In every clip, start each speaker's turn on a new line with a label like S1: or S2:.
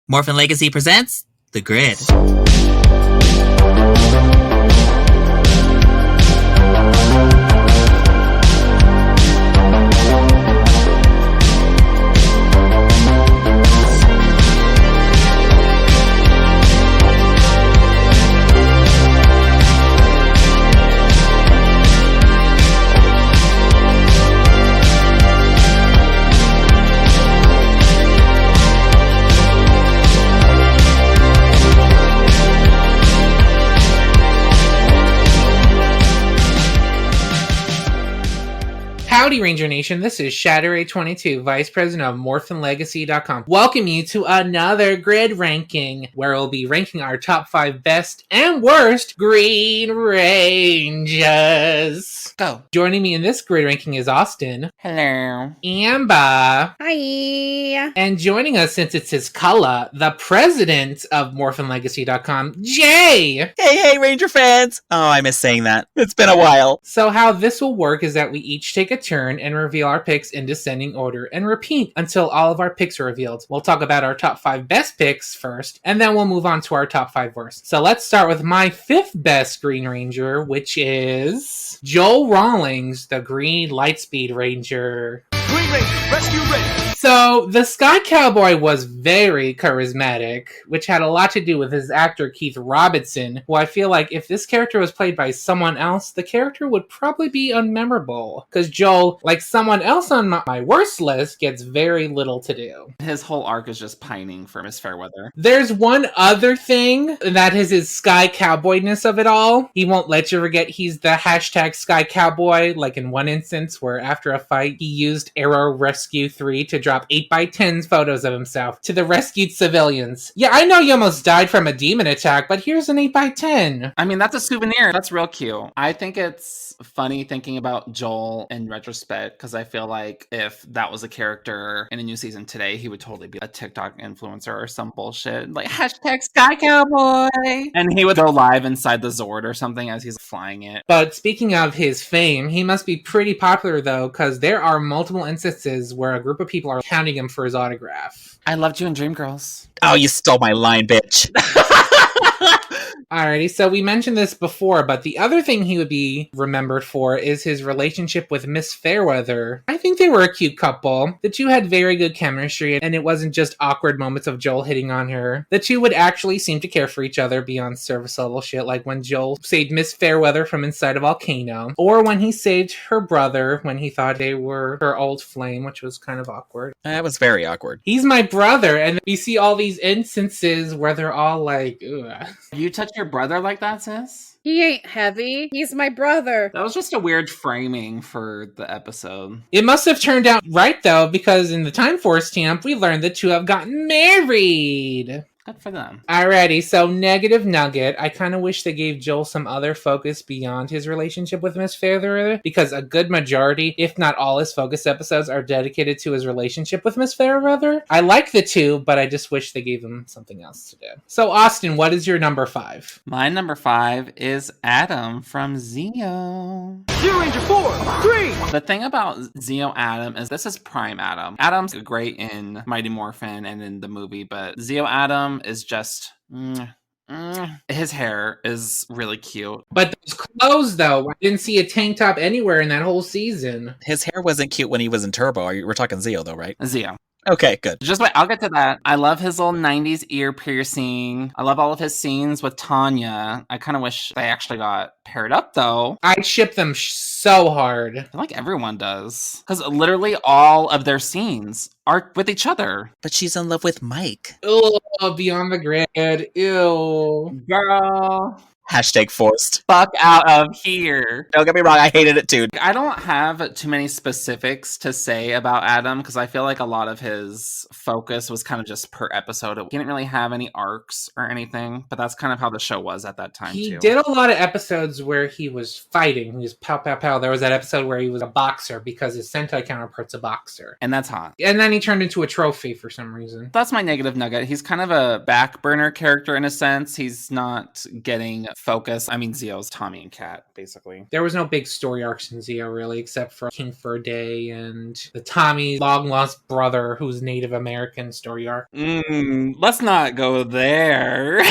S1: Morphin Legacy presents The Grid.
S2: Howdy, Ranger Nation. This is Shatter822, Vice President of MorphinLegacy.com. Welcome you to another grid ranking, where we'll be ranking our top 5 best and worst Green Rangers.
S1: Go.
S2: Joining me in this grid ranking is Austin.
S1: Hello.
S2: Amber.
S3: Hi.
S2: And joining us, since it's his color, the president of MorphinLegacy.com, Jay.
S1: Hey, Ranger fans. Oh, I miss saying that. It's been a while.
S2: So how this will work is that we each take a turn and reveal our picks in descending order and repeat until all of our picks are revealed. We'll talk about our top 5 best picks first, and then we'll move on to our top 5 worst. So let's start with my 5th best Green Ranger, which is Joel Rawlings, the Green Lightspeed Ranger.
S4: Green Ranger, rescue ready.
S2: So, the Sky Cowboy was very charismatic, which had a lot to do with his actor Keith Robinson, who I feel like if this character was played by someone else, the character would probably be unmemorable. Because Joel, like someone else on my worst list, gets very little to do.
S5: His whole arc is just pining for Miss Fairweather.
S2: There's one other thing, and that is his Sky Cowboyness of it all. He won't let you forget he's the hashtag Sky Cowboy, like in one instance where after a fight, he used Arrow Rescue 3 to drop 8x10 photos of himself to the rescued civilians. Yeah, I know you almost died from a demon attack, but here's an 8x10.
S5: I mean, that's a souvenir. That's real cute. I think it's funny thinking about Joel in retrospect, because I feel like if that was a character in a new season today, he would totally be a TikTok influencer or some bullshit. Like, hashtag Sky Cowboy! And he would go live inside the Zord or something as he's flying it.
S2: But speaking of his fame, he must be pretty popular though, because there are multiple instances where a group of people are counting him for his autograph.
S5: I loved you in Dreamgirls.
S1: Oh, you stole my line, bitch.
S2: Alrighty, so we mentioned this before, but the other thing he would be remembered for is his relationship with Miss Fairweather. I think they were a cute couple. The two had very good chemistry, and it wasn't just awkward moments of Joel hitting on her. The two would actually seem to care for each other beyond surface level shit, like when Joel saved Miss Fairweather from inside a volcano, or when he saved her brother when he thought they were her old flame, which was kind of awkward.
S1: That was very awkward.
S2: He's my brother, and we see all these instances where they're all like, ugh.
S5: You touch your brother like that, sis?
S3: He ain't heavy. He's my brother.
S5: That was just a weird framing for the episode.
S2: It must have turned out right, though, because in the Time Force camp, we learned the two have gotten married.
S5: Good for them.
S2: Alrighty, so negative nugget. I kind of wish they gave Joel some other focus beyond his relationship with Miss Fairweather, because a good majority, if not all his focus episodes, are dedicated to his relationship with Miss Fairweather. I like the two, but I just wish they gave him something else to do. So, Austin, what is your number 5?
S5: My number 5 is Adam from Zeo.
S4: Green Ranger 4, 3.
S5: The thing about Zeo Adam is this is Prime Adam. Adam's great in Mighty Morphin and in the movie, but Zeo Adam is just his hair is really cute.
S2: But those clothes, though, I didn't see a tank top anywhere in that whole season.
S1: His hair wasn't cute when he was in Turbo. We're talking Zeo, though, right?
S5: Zeo.
S1: Okay, good.
S5: Just wait, I'll get to that. I love his little 90s ear piercing. I love all of his scenes with Tanya. I kind of wish they actually got paired up, though.
S2: I'd ship them so hard.
S5: I feel like everyone does. Because literally all of their scenes are with each other.
S1: But she's in love with Mike.
S2: Ugh, Beyond the Grid. Ew.
S5: Girl.
S1: Hashtag forced.
S5: Fuck out of here.
S1: Don't get me wrong, I hated it too.
S5: I don't have too many specifics to say about Adam because I feel like a lot of his focus was kind of just per episode. He didn't really have any arcs or anything, but that's kind of how the show was at that time
S2: He
S5: too.
S2: did a lot of episodes where he was fighting. He was pow, pow, pow. There was that episode where he was a boxer because his Sentai counterpart's a boxer.
S5: And that's hot.
S2: And then he turned into a trophy for some reason.
S5: That's my negative nugget. He's kind of a back burner character in a sense. He's not getting focus. I mean, Zio's Tommy and Kat, basically.
S2: There was no big story arcs in Zio, really, except for King for a Day and the Tommy long-lost brother who's Native American story arc.
S5: Let's not go there.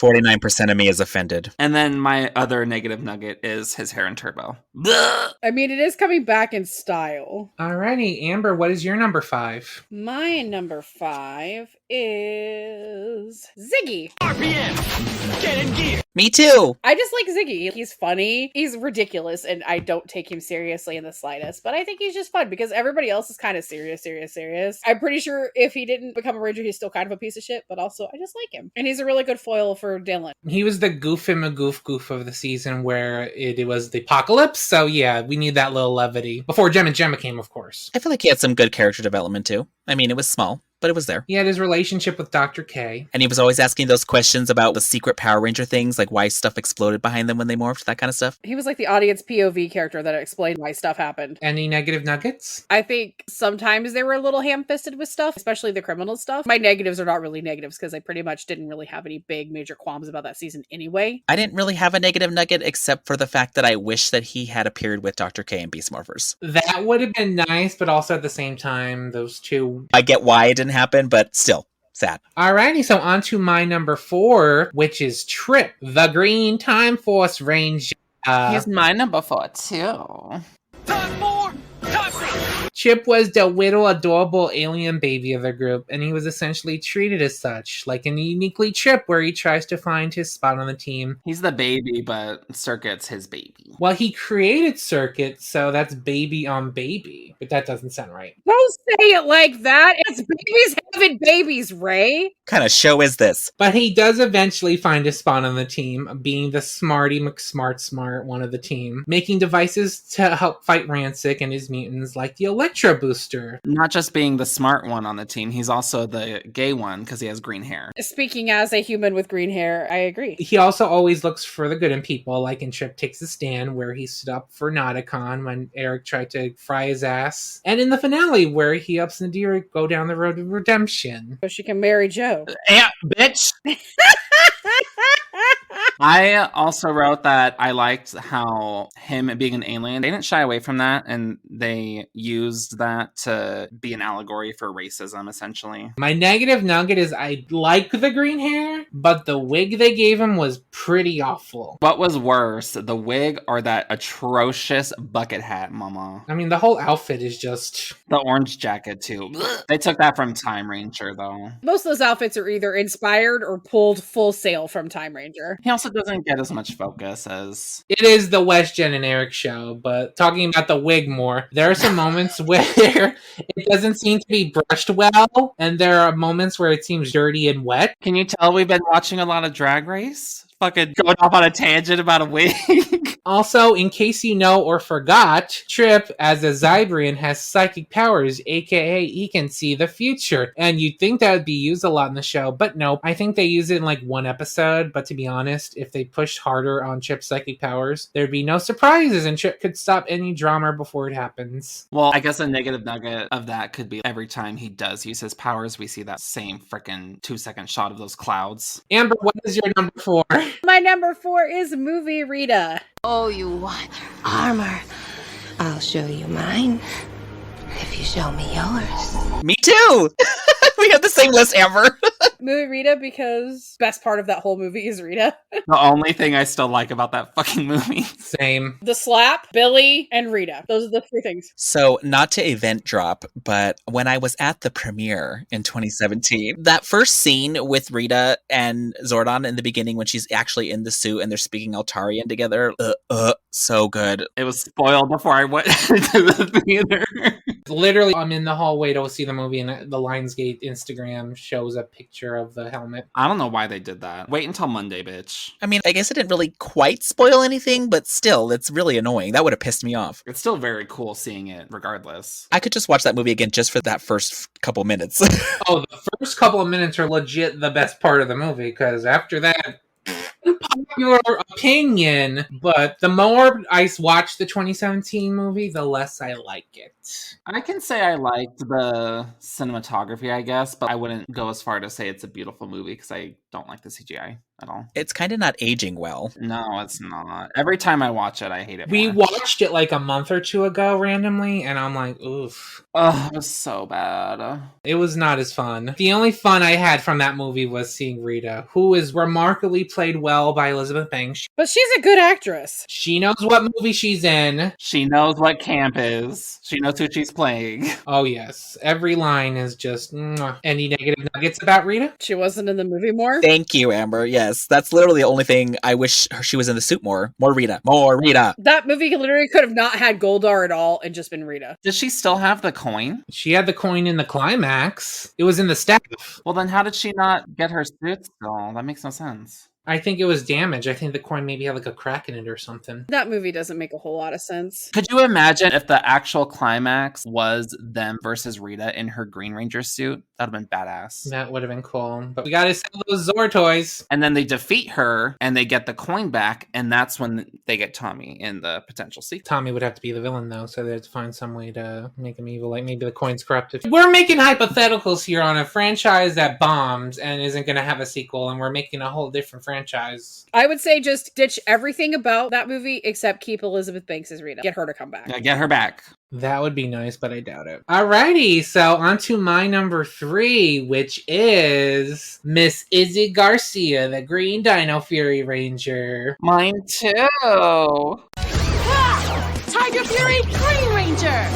S1: 49% of me is offended.
S5: And then my other negative nugget is his hair in Turbo. Blech.
S3: I mean, it is coming back in style.
S2: Alrighty, Amber, what is your number 5?
S3: My number 5 is Ziggy.
S4: RPM. Get in gear.
S1: Me too.
S3: I just like Ziggy. He's funny. He's ridiculous, and I don't take him seriously in the slightest. But I think he's just fun because everybody else is kind of serious. I'm pretty sure if he didn't become a ranger, he's still kind of a piece of shit. But also, I just like him, and he's a really good foil for Dylan.
S2: He was the goof in a goof of the season where it was the apocalypse. So yeah, we need that little levity before Gem and Gemma came, of course.
S1: I feel like he had some good character development too. I mean, it was small, but it was there.
S2: He had his relationship with Dr. K.
S1: And he was always asking those questions about the secret Power Ranger things, like why stuff exploded behind them when they morphed, that kind of stuff.
S3: He was like the audience POV character that explained why stuff happened.
S2: Any negative nuggets?
S3: I think sometimes they were a little ham-fisted with stuff, especially the criminal stuff. My negatives are not really negatives because I pretty much didn't really have any big major qualms about that season anyway.
S1: I didn't really have a negative nugget except for the fact that I wish that he had appeared with Dr. K and Beast Morphers.
S2: That would have been nice, but also at the same time, those two...
S1: I get why it didn't happen, but still, sad.
S2: Alrighty, so on to my number 4, which is Trip, the Green Time Force Ranger.
S5: He's my number 4 too.
S4: Time for time for.
S2: Chip was the little adorable alien baby of the group, and he was essentially treated as such, like in Uniquely Chip, where he tries to find his spot on the team.
S5: He's the baby, but Circuit's his baby.
S2: Well, he created Circuit, so that's baby on baby, but that doesn't sound right.
S3: Don't say it like that. It's babies having babies, Ray.
S1: What kind of show is this?
S2: But he does eventually find his spot on the team, being the smarty McSmart one of the team, making devices to help fight Rancic and his mutants, like the Electro Booster.
S5: Not just being the smart one on the team, he's also the gay one because he has green hair.
S3: Speaking as a human with green hair, I agree.
S2: He also always looks for the good in people, like in Trip Takes a Stand, where he stood up for Nauticon when Eric tried to fry his ass, and in the finale, where he helps Nadira go down the road to redemption.
S3: So she can marry Joe.
S5: Yeah, bitch! I also wrote that I liked how him being an alien, they didn't shy away from that, and they used that to be an allegory for racism, essentially.
S2: My negative nugget is I like the green hair, but the wig they gave him was pretty awful.
S5: What was worse, the wig or that atrocious bucket hat, mama?
S2: I mean, the whole outfit is just...
S5: The orange jacket, too. They took that from Time Ranger, though.
S3: Most of those outfits are either inspired or pulled full sail from Time Ranger.
S5: He also doesn't get as much focus as...
S2: It is the West Jen and Eric show, but talking about the wig more, there are some moments where it doesn't seem to be brushed well, and there are moments where it seems dirty and wet.
S5: Can you tell we've been watching a lot of Drag Race? Fucking going off on a tangent about a wig.
S2: Also, in case you know or forgot, Trip, as a Zybrian, has psychic powers, aka he can see the future. And you'd think that would be used a lot in the show, but nope. I think they use it in like one episode, but to be honest, if they pushed harder on Trip's psychic powers, there'd be no surprises and Trip could stop any drama before it happens.
S5: Well, I guess a negative nugget of that could be every time he does use his powers, we see that same freaking 2-second shot of those clouds.
S2: Amber, what is your number 4?
S3: My number 4 is Movie Rita.
S6: Oh, you want armor? I'll show you mine if you show me yours.
S1: Me too! We have the same list, Amber.
S3: Movie Rita because best part of that whole movie is Rita.
S5: The only thing I still like about that fucking movie.
S2: Same.
S3: The slap, Billy, and Rita. Those are the 3 things.
S1: So, not to event drop, but when I was at the premiere in 2017, that first scene with Rita and Zordon in the beginning when she's actually in the suit and they're speaking Altarian together, so good.
S5: It was spoiled before I went to the theater.
S2: Literally, I'm in the hallway to see the movie and the Lionsgate Instagram shows a picture of the helmet.
S5: I don't know why they did that. Wait until Monday, bitch.
S1: I mean, I guess it didn't really quite spoil anything, but still, it's really annoying. That would have pissed me off.
S5: It's still very cool seeing it, regardless.
S1: I could just watch that movie again just for that first couple minutes.
S2: Oh, the first couple of minutes are legit the best part of the movie, because after that, unpopular opinion, but the more I watch the 2017 movie, the less I like it.
S5: I can say I liked the cinematography, I guess, but I wouldn't go as far to say it's a beautiful movie because I don't like the CGI at all.
S1: It's kind of not aging well.
S5: No, it's not. Every time I watch it, I hate it
S2: We
S5: more.
S2: watched it like a month or two ago randomly, and I'm like, oof.
S5: Oh, it was so bad.
S2: It was not as fun. The only fun I had from that movie was seeing Rita, who is remarkably played well by Elizabeth Banks.
S3: But she's a good actress.
S2: She knows what movie she's in.
S5: She knows what camp is. She knows who she's playing.
S2: Oh, yes. Every line is just, mwah. Any negative nuggets about Rita?
S3: She wasn't in the movie more.
S1: Thank you, Amber. Yes, that's literally the only thing I wish she was in the suit more. More Rita. More Rita.
S3: That movie literally could have not had Goldar at all and just been Rita.
S5: Does she still have the coin?
S2: She had the coin in the climax. It was in the staff.
S5: Well, then how did she not get her suit still? That makes no sense.
S2: I think it was damaged. I think the coin maybe had like a crack in it or something.
S3: That movie doesn't make a whole lot of sense.
S5: Could you imagine if the actual climax was them versus Rita in her Green Ranger suit? That would have been badass.
S2: That would have been cool. But we gotta sell those Zor toys.
S5: And then they defeat her and they get the coin back, and that's when they get Tommy in the potential sequel.
S2: Tommy would have to be the villain though, so they had to find some way to make him evil. Like maybe the coin's corrupted. We're making hypotheticals here on a franchise that bombs and isn't gonna have a sequel, and we're making a whole different franchise.
S3: I would say just ditch everything about that movie except keep Elizabeth Banks as Rita. Get her to come back.
S5: Yeah, get her back.
S2: That would be nice, but I doubt it. Alrighty, so on to my number 3, which is Miss Izzy Garcia, the Green Dino Fury Ranger.
S5: Mine too.
S7: Tiger Fury Green Ranger!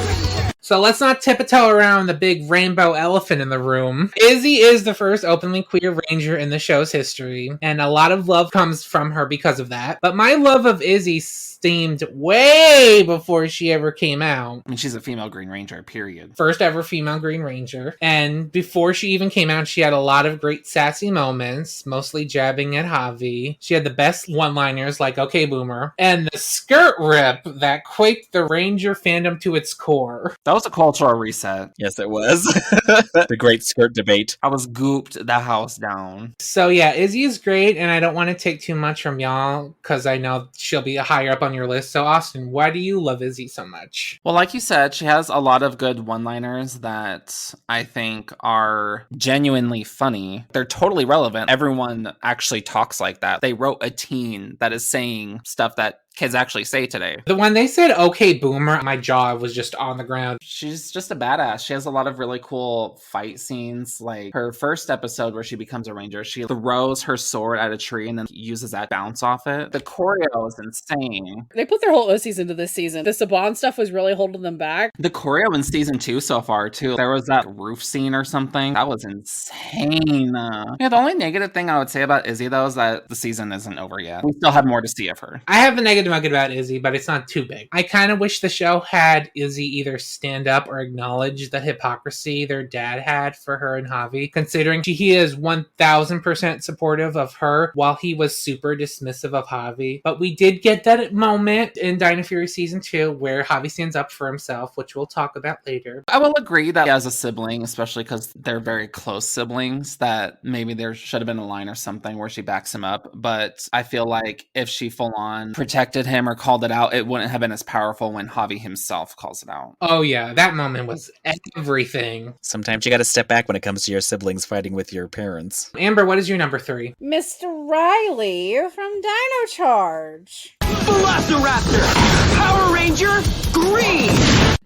S2: So let's not tiptoe around the big rainbow elephant in the room. Izzy is the first openly queer ranger in the show's history, and a lot of love comes from her because of that. But my love of Izzy stemmed way before she ever came out.
S5: I mean, she's a female Green Ranger, period.
S2: First ever female Green Ranger. And before she even came out, she had a lot of great sassy moments, mostly jabbing at Javi. She had the best one-liners like, okay, boomer. And the skirt rip that quaked the Ranger fandom to its core.
S5: That was a cultural reset.
S1: Yes, it was. The great skirt debate.
S5: I was gooped the house down.
S2: So yeah, Izzy is great, and I don't want to take too much from y'all, because I know she'll be higher up on your list. So Austin, why do you love Izzy so much?
S5: Well, like you said, she has a lot of good one-liners that I think are genuinely funny. They're totally relevant. Everyone actually talks like that. They wrote a teen that is saying stuff that kids actually say today.
S2: When they said, okay, boomer, my jaw was just on the ground.
S5: She's just a badass. She has a lot of really cool fight scenes. Like her first episode where she becomes a ranger, she throws her sword at a tree and then uses that bounce off it. The choreo is insane.
S3: They put their whole OCs into this season. The Saban stuff was really holding them back.
S5: The choreo in season 2 so far too. There was that roof scene or something. That was insane. Yeah, the only negative thing I would say about Izzy though is that the season isn't over yet. We still have more to see of her.
S2: I have a negative nugget about Izzy, but it's not too big. I kind of wish the show had Izzy either stand up or acknowledge the hypocrisy their dad had for her and Javi, considering he is 1000% supportive of her while he was super dismissive of Javi. But we did get that moment in Dino Fury Season 2 where Javi stands up for himself, which we'll talk about later.
S5: I will agree that as a sibling, especially because they're very close siblings, that maybe there should have been a line or something where she backs him up. But I feel like if she full on protected him or called it out, it wouldn't have been as powerful when Javi himself calls it out.
S2: Oh yeah, that moment was everything.
S1: Sometimes you gotta step back when it comes to your siblings fighting with your parents.
S2: Amber, what is your number 3?
S3: Mr. Riley from Dino Charge.
S4: Velociraptor! Power Ranger Green!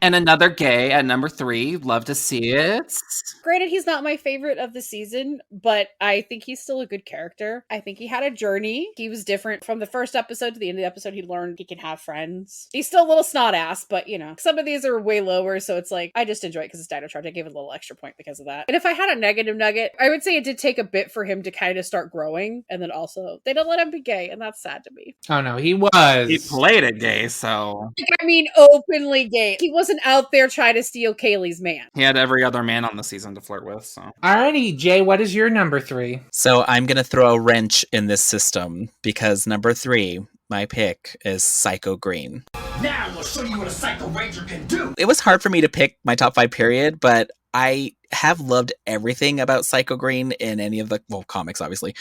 S5: And another gay at number 3. Love to see it.
S3: Granted, he's not my favorite of the season, but I think he's still a good character. I think he had a journey. He was different from the first episode to the end of the episode. He learned he can have friends. He's still a little snot ass, but you know, some of these are way lower, so it's like, I just enjoy it because it's Dino Charge. I gave it a little extra point because of that. And if I had a negative nugget, I would say it did take a bit for him to kind of start growing, and then also, they don't let him be gay, and that's sad to me.
S2: Oh no, he was.
S5: He played it gay, so...
S3: I mean, openly gay. He wasn't out there trying to steal Kaylee's man.
S5: He had every other man on the season to flirt with, so...
S2: Alrighty, Jay, what is your number 3?
S1: So I'm gonna throw a wrench in this system because number 3, my pick, is Psycho Green.
S4: Now we'll show you what a Psycho Ranger can do!
S1: It was hard for me to pick my top 5 period, but I have loved everything about Psycho Green in any of the, well, comics, obviously,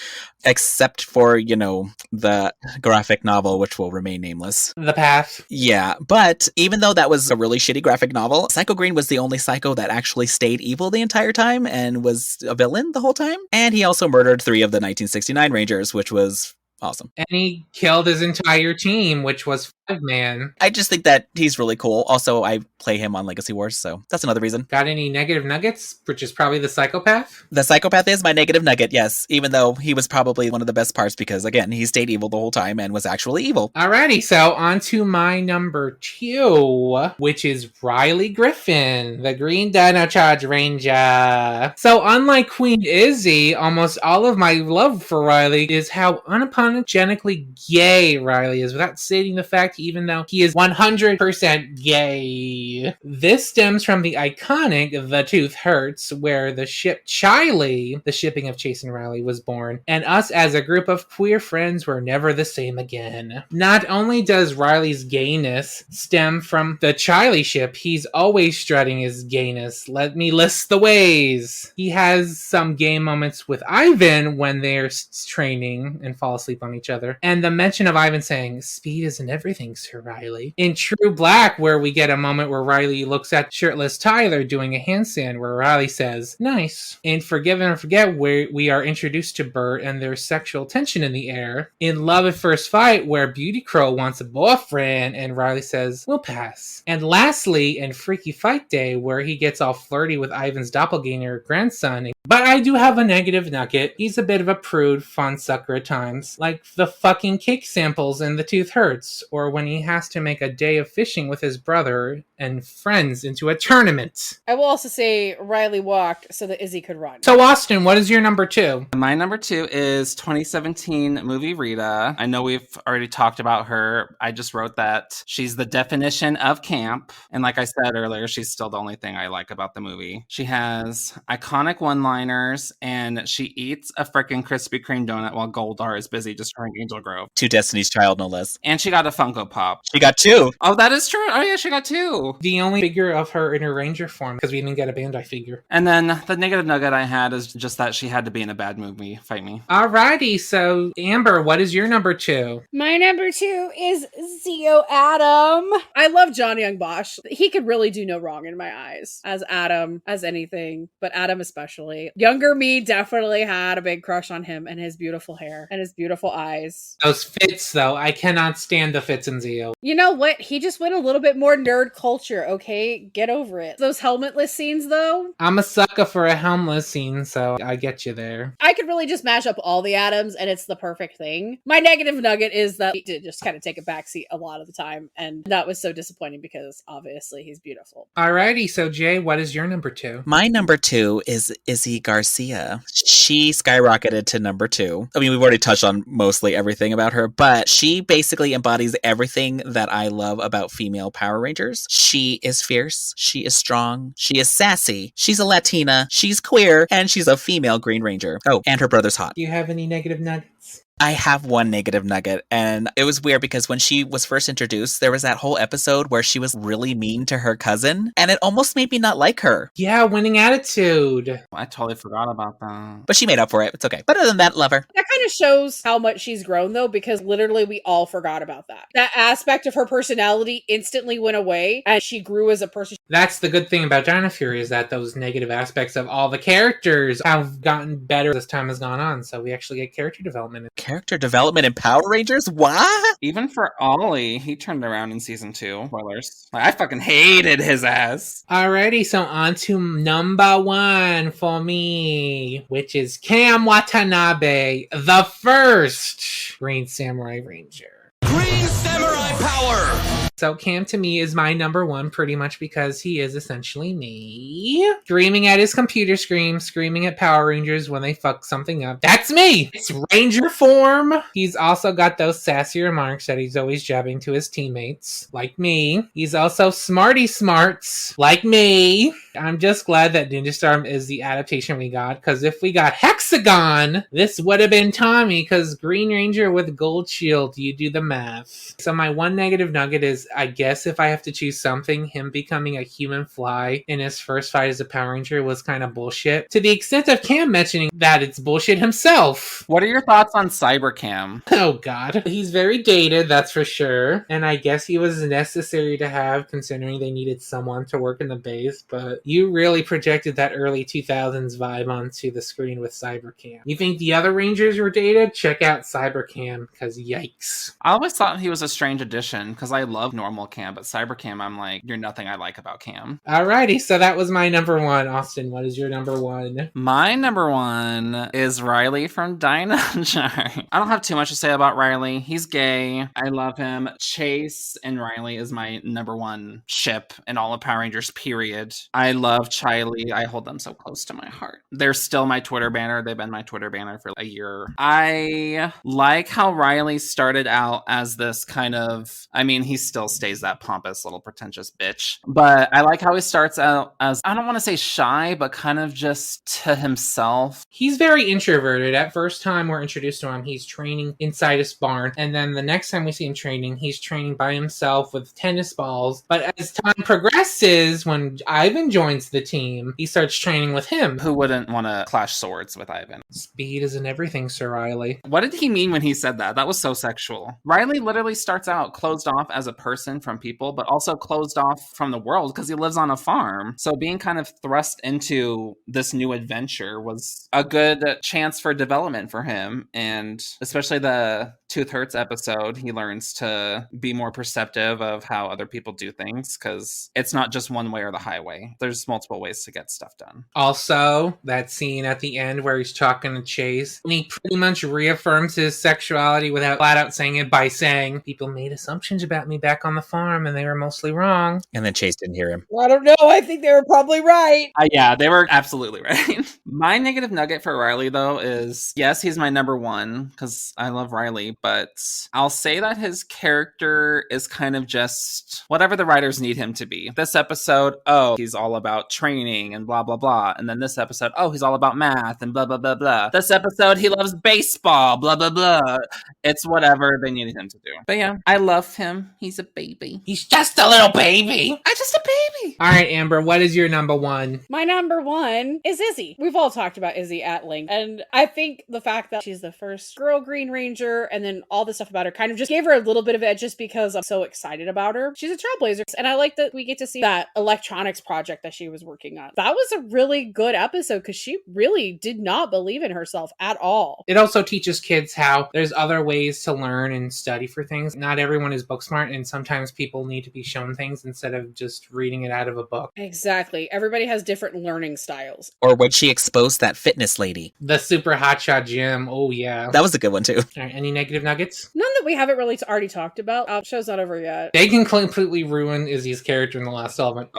S1: except for, you know, the graphic novel, which will remain nameless.
S2: The Path.
S1: Yeah, but even though that was a really shitty graphic novel, Psycho Green was the only Psycho that actually stayed evil the entire time and was a villain the whole time. And he also murdered 3 of the 1969 Rangers, which was awesome.
S2: And he killed his entire team, which was 5-man.
S1: I just think that he's really cool. Also, I play him on Legacy Wars, so that's another reason.
S2: Got any negative nuggets? Which is probably the psychopath?
S1: The psychopath is my negative nugget, yes, even though he was probably one of the best parts because, again, he stayed evil the whole time and was actually evil.
S2: Alrighty, so on to my number 2, which is Riley Griffin, the Green Dino Charge Ranger. So unlike Queen Izzy, almost all of my love for Riley is how unapologetically gay Riley is, without stating the fact even though he is 100% gay. This stems from the iconic The Tooth Hurts, where the ship Chiley, the shipping of Chase and Riley, was born, and us as a group of queer friends were never the same again. Not only does Riley's gayness stem from the Chiley ship, he's always strutting his gayness. Let me list the ways. He has some gay moments with Ivan when they're training and fall asleep on each other, and the mention of Ivan saying, "Speed isn't everything, Sir Riley." In True Black, where we get a moment where Riley looks at shirtless Tyler doing a handstand, where Riley says, "Nice." In Forgive and Forget, where we are introduced to Bert and there's sexual tension in the air. In Love at First Fight, where Beauty Crow wants a boyfriend and Riley says, "We'll pass." And lastly, in Freaky Fight Day, where he gets all flirty with Ivan's doppelganger grandson. But I do have a negative nugget. He's a bit of a prude, fun sucker at times, like the fucking cake samples in The Tooth Hurts, or when he has to make a day of fishing with his brother and friends into a tournament.
S3: I will also say Riley walked so that Izzy could run.
S2: So Austin, what is your number 2?
S5: My number 2 is 2017 movie Rita. I know we've already talked about her. I just wrote that she's the definition of camp. And like I said earlier, she's still the only thing I like about the movie. She has iconic one-liners and she eats a freaking Krispy Kreme donut while Goldar is busy destroying Angel Grove.
S1: To Destiny's Child, no less.
S5: And she got a Funko Pop.
S1: She got 2.
S5: Oh, that is true. Oh yeah, she got 2.
S2: The only figure of her in her Ranger form, because we didn't get a Bandai figure.
S5: And then the negative nugget I had is just that she had to be in a bad movie. Fight me.
S2: Alrighty, so Amber, what is your number 2?
S3: My number 2 is Zeo Adam. I love John Young Bosch. He could really do no wrong in my eyes as Adam, as anything, but Adam especially. Younger me definitely had a big crush on him and his beautiful hair and his beautiful eyes.
S2: Those fits, though. I cannot stand the fits in Zeo.
S3: You know what? He just went a little bit more nerd culture, okay? Get over it. Those helmetless scenes, though.
S2: I'm a sucker for a helmless scene, so I get you there.
S3: I could really just mash up all the Adams, and it's the perfect thing. My negative nugget is that he did just kind of take a backseat a lot of the time, and that was so disappointing because obviously he's beautiful.
S2: Alrighty, so Jay, what is your number 2?
S1: My number 2 is Izzy Garcia. She skyrocketed to number 2. I mean, we've already touched on mostly everything about her, but she basically embodies everything that I love about female Power Rangers. She is fierce, she is strong, she is sassy, she's a Latina, she's queer, and she's a female Green Ranger. Oh, and her brother's hot.
S2: Do you have any negative nuggets?
S1: I have one negative nugget, and it was weird because when she was first introduced, there was that whole episode where she was really mean to her cousin, and it almost made me not like her.
S2: Yeah, winning attitude.
S5: I totally forgot about that.
S1: But she made up for it. It's okay. But other than that, love her.
S3: That kind of shows how much she's grown, though, because literally we all forgot about that. That aspect of her personality instantly went away, and she grew as a person.
S2: That's the good thing about Dino Fury, is that those negative aspects of all the characters have gotten better as time has gone on, so we actually get character development.
S1: Character development in Power Rangers? What?
S5: Even for Ollie, he turned around in season 2. Spoilers. Like, I fucking hated his ass.
S2: Alrighty, so on to number 1 for me, which is Cam Watanabe, the first Green Samurai Ranger.
S8: Green Samurai Power!
S2: So Cam to me is my number 1 pretty much because he is essentially me. Screaming at his computer screen, screaming at Power Rangers when they fuck something up. That's me! It's Ranger form! He's also got those sassy remarks that he's always jabbing to his teammates, like me. He's also smarty smarts, like me. I'm just glad that Ninja Storm is the adaptation we got, because if we got Hexagon, this would have been Tommy, because Green Ranger with Gold Shield, you do the math. So my one negative nugget is I guess if I have to choose something, him becoming a human fly in his first fight as a Power Ranger was kind of bullshit. To the extent of Cam mentioning that it's bullshit himself.
S5: What are your thoughts on Cybercam?
S2: Oh god. He's very dated, that's for sure. And I guess he was necessary to have considering they needed someone to work in the base, but you really projected that early 2000s vibe onto the screen with Cybercam. You think the other Rangers were dated? Check out Cybercam, because yikes.
S5: I always thought he was a strange addition because I love normal Cam, but Cybercam, I'm like, you're nothing I like about Cam.
S2: Alrighty, so that was my number one. Austin, what is your number one?
S5: My number one is Riley from Dino. I don't have too much to say about Riley. He's gay. I love him. Chase and Riley is my number one ship in all of Power Rangers, period. I love Chiley. I hold them so close to my heart. They're still my Twitter banner. They've been my Twitter banner for a year. I like how Riley started out as this kind of, I mean, he still stays that pompous little pretentious bitch, but I like how he starts out as, I don't want to say shy, but kind of just to himself.
S2: He's very introverted. At first time we're introduced to him, he's training inside his barn, and then the next time we see him training, he's training by himself with tennis balls. But as time progresses, when Ivan joins the team, he starts training with him.
S5: Who wouldn't want to clash swords with Ivan?
S2: Speed isn't everything, Sir Riley.
S5: What did he mean when he said that? That was so sexual. Riley literally starts out closed off as a person from people, but also closed off from the world because he lives on a farm. So being kind of thrust into this new adventure was a good chance for development for him. And especially the Tooth Hurts episode, he learns to be more perceptive of how other people do things because it's not just one way or the highway. There's multiple ways to get stuff done.
S2: Also, that scene at the end where he's talking to Chase, and he pretty much reaffirms his sexuality without flat out saying it by saying, people made assumptions about me back on the farm and they were mostly wrong.
S1: And then Chase didn't hear him.
S3: I don't know. I think they were probably right.
S5: Yeah, they were absolutely right. My negative nugget for Riley, though, is yes, he's my number one because I love Riley, but I'll say that his character is kind of just whatever the writers need him to be. This episode, oh, he's all about training and blah, blah, blah. And then this episode, oh, he's all about math and blah, blah, blah, blah. This episode, he loves baseball, blah, blah, blah. It's whatever they needed him to do. But yeah, I love him. He's a baby.
S2: He's just a little baby.
S5: I'm just a baby.
S2: All right, Amber, what is your number one?
S3: My number one is Izzy. We've all talked about Izzy at length. And I think the fact that she's the first girl Green Ranger and then all the stuff about her kind of just gave her a little bit of edge just because I'm so excited about her. She's a trailblazer. And I like that we get to see that electronics project that she was working on. That was a really good episode because she really did not believe in herself at all.
S2: It also teaches kids how there's other ways to learn and study for things. Not everyone is book smart, and sometimes people need to be shown things instead of just reading it out of a book.
S3: Exactly. Everybody has different learning styles.
S1: Or when she exposed that fitness lady.
S2: The super hotshot gym. Oh, yeah.
S1: That was a good one, too.
S2: All right, any negative nuggets?
S3: None that we haven't really already talked about. Show's not over yet.
S2: They can completely ruin Izzy's character in the last element.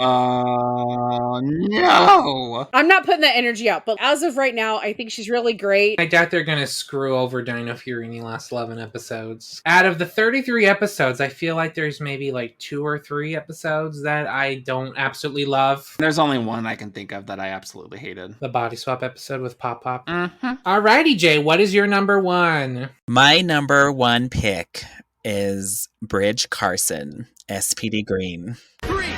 S5: No.
S3: I'm not putting that energy out, but as of right now, I think she's really great.
S2: I doubt they're going to screw over Dino Fury in the last 11 episodes. Out of the 33 episodes, I feel like there's maybe like 2 or 3 episodes that I don't absolutely love.
S5: There's only one I can think of that I absolutely hated.
S2: The body swap episode with Pop Pop.
S5: Mm-hmm.
S2: Alrighty, Jay, what is your number one?
S1: My number one pick is Bridge Carson, SPD Green.
S8: Green!